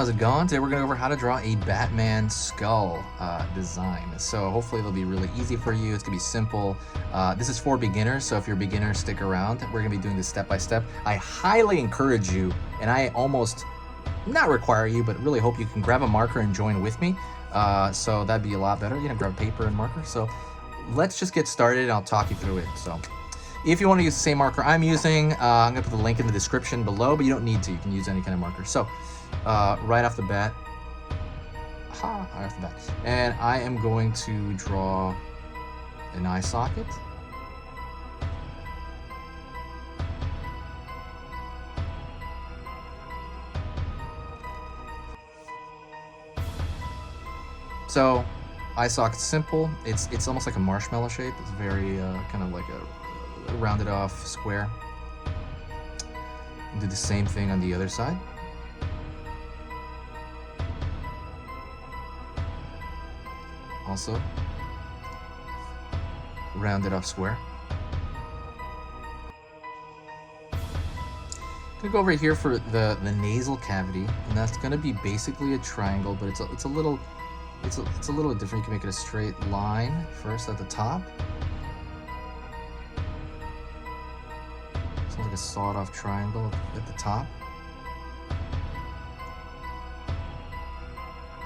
how's it going? Today we're going to go over how to draw a Batman skull design. So hopefully it'll be really easy for you. It's going to be simple. This is for beginners, so if you're a beginner, stick around. We're going to be doing this step by step. I highly encourage you, and I almost not require you, but really hope you can grab a marker and join with me. So that'd be a lot better. You know, grab a paper and marker. So let's just get started and I'll talk you through it. So if you want to use the same marker I'm using, I'm going to put the link in the description below, but you don't need to. You can use any kind of marker. So right off the bat, and I am going to draw an eye socket. So eye socket's simple. It's almost like a marshmallow shape. It's very kind of like a rounded off square. Do the same thing on the other side. Also rounded off square. I'm gonna go over here for the nasal cavity, and that's gonna be basically a triangle, but it's a little different. You can make it a straight line first at the top. Sounds like a sawed-off triangle at the top.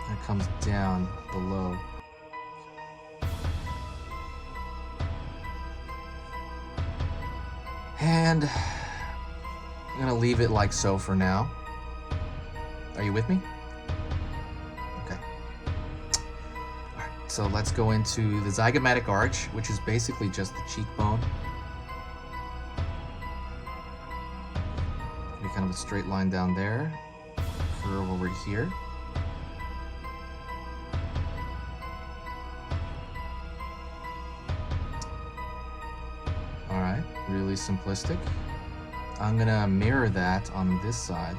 And it comes down below. And I'm gonna leave it like so for now. Are you with me? Okay. All right, so let's go into the zygomatic arch, which is basically just the cheekbone. Be kind of a straight line down there, curve over here. All right, really simplistic. I'm gonna mirror that on this side.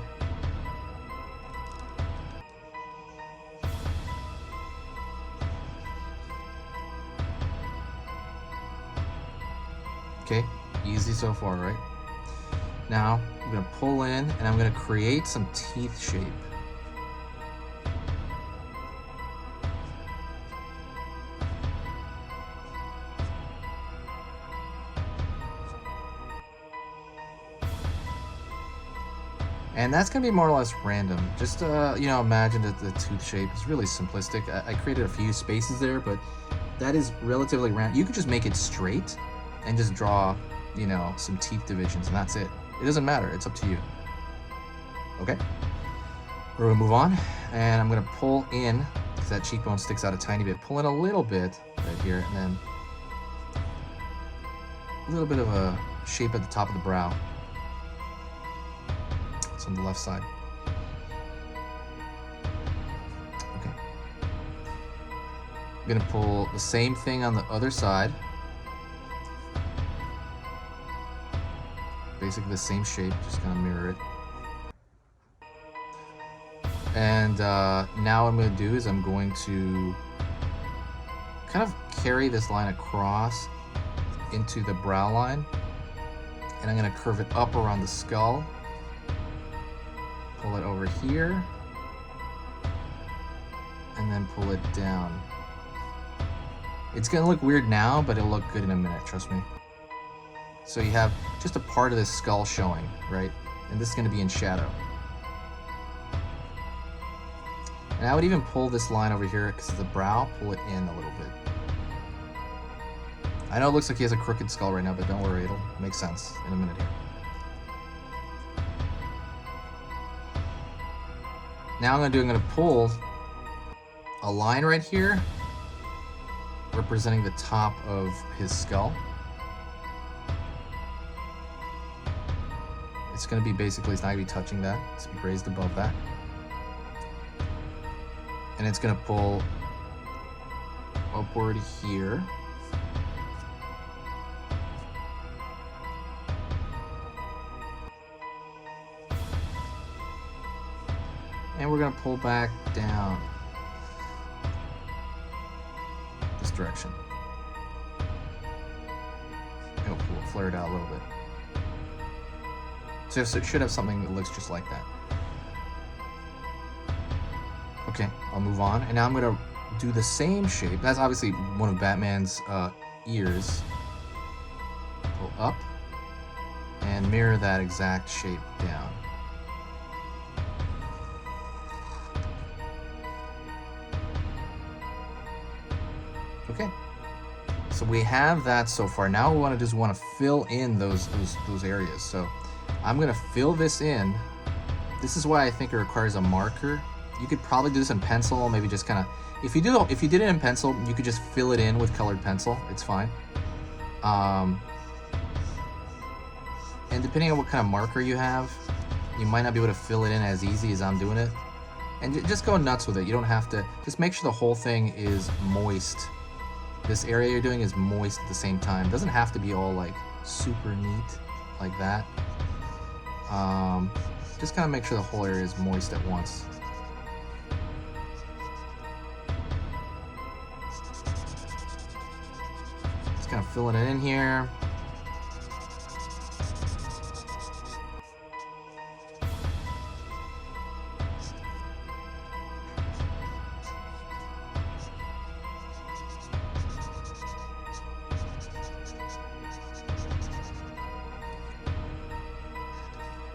Okay, easy so far, right? Now, I'm gonna pull in and I'm gonna create some teeth shape. And that's gonna be more or less random. Just you know, imagine that the tooth shape is really simplistic. I created a few spaces there, but that is relatively random. You could just make it straight and just draw, you know, some teeth divisions, and that's it. It doesn't matter, it's up to you. Okay, we're gonna move on, and I'm gonna pull in, because that cheekbone sticks out a tiny bit, pull in a little bit right here, and then a little bit of a shape at the top of the brow. It's on the left side. Okay. I'm gonna pull the same thing on the other side. Basically the same shape, just gonna mirror it. And now what I'm gonna do is I'm going to kind of carry this line across into the brow line, and I'm gonna curve it up around the skull, pull it over here, and then pull it down. It's gonna look weird now, but it'll look good in a minute, trust me. So you have just a part of this skull showing, right? And this is gonna be in shadow. And I would even pull this line over here, because of the brow, pull it in a little bit. I know it looks like he has a crooked skull right now, but don't worry, it'll make sense in a minute here. Now I'm gonna pull a line right here, representing the top of his skull. It's gonna be basically, it's not gonna be touching that. It's gonna be raised above that. And it's gonna pull upward here. And we're gonna pull back down this direction. And we'll flare it out a little bit. So it should have something that looks just like that. Okay, I'll move on. And now I'm gonna do the same shape. That's obviously one of Batman's ears. Go up and mirror that exact shape down. Okay, so we have that so far. Now we just want to fill in those areas. So I'm gonna fill this in. This is why I think it requires a marker. You could probably do this in pencil, maybe just kind of, if you did it in pencil, you could just fill it in with colored pencil. It's fine. And depending on what kind of marker you have, you might not be able to fill it in as easy as I'm doing it. And just go nuts with it. You don't have to, just make sure the whole thing is moist. This area you're doing is moist at the same time. It doesn't have to be all like super neat like that. Just kind of make sure the whole area is moist at once. Just kind of filling it in here.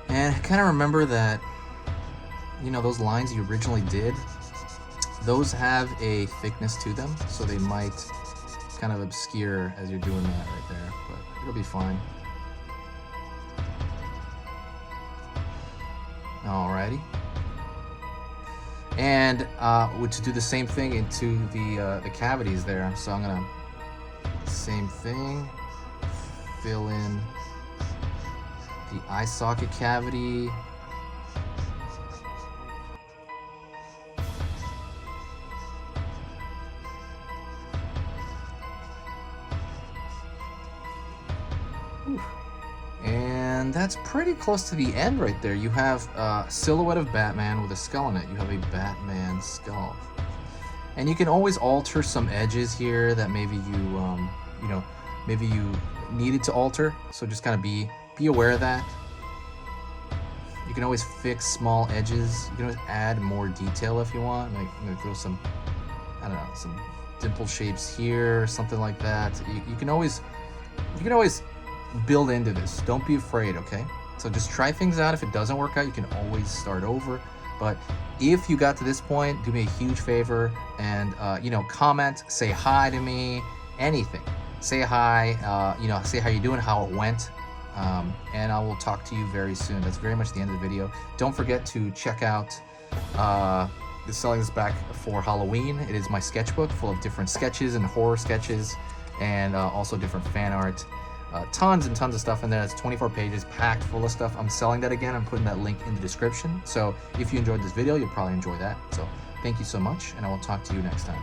And kind of remember that, you know, those lines you originally did, those have a thickness to them, so they might kind of obscure as you're doing that right there, but it'll be fine. Alrighty. And to do the same thing into the cavities there. So I'm gonna, same thing, fill in the eye socket cavity. And that's pretty close to the end right there. You have a silhouette of Batman with a skull in it. You have a Batman skull. And you can always alter some edges here that maybe maybe you needed to alter. So just kind of be aware of that. You can always fix small edges. You can always add more detail if you want. Like maybe throw some, I don't know, some dimple shapes here, something like that. You can always build into this. Don't be afraid, okay? So just try things out. If it doesn't work out, you can always start over. But if you got to this point, do me a huge favor and comment, say hi to me, anything. Say hi, say how you're doing, how it went. And I will talk to you very soon. That's very much the end of the video. Don't forget to check out selling this back for Halloween. It is my sketchbook full of different sketches and horror sketches and also different fan art. Tons and tons of stuff in there. It's 24 pages packed full of stuff. I'm selling that again. I'm putting that link in the description. So if you enjoyed this video, you'll probably enjoy that. So thank you so much, and I will talk to you next time.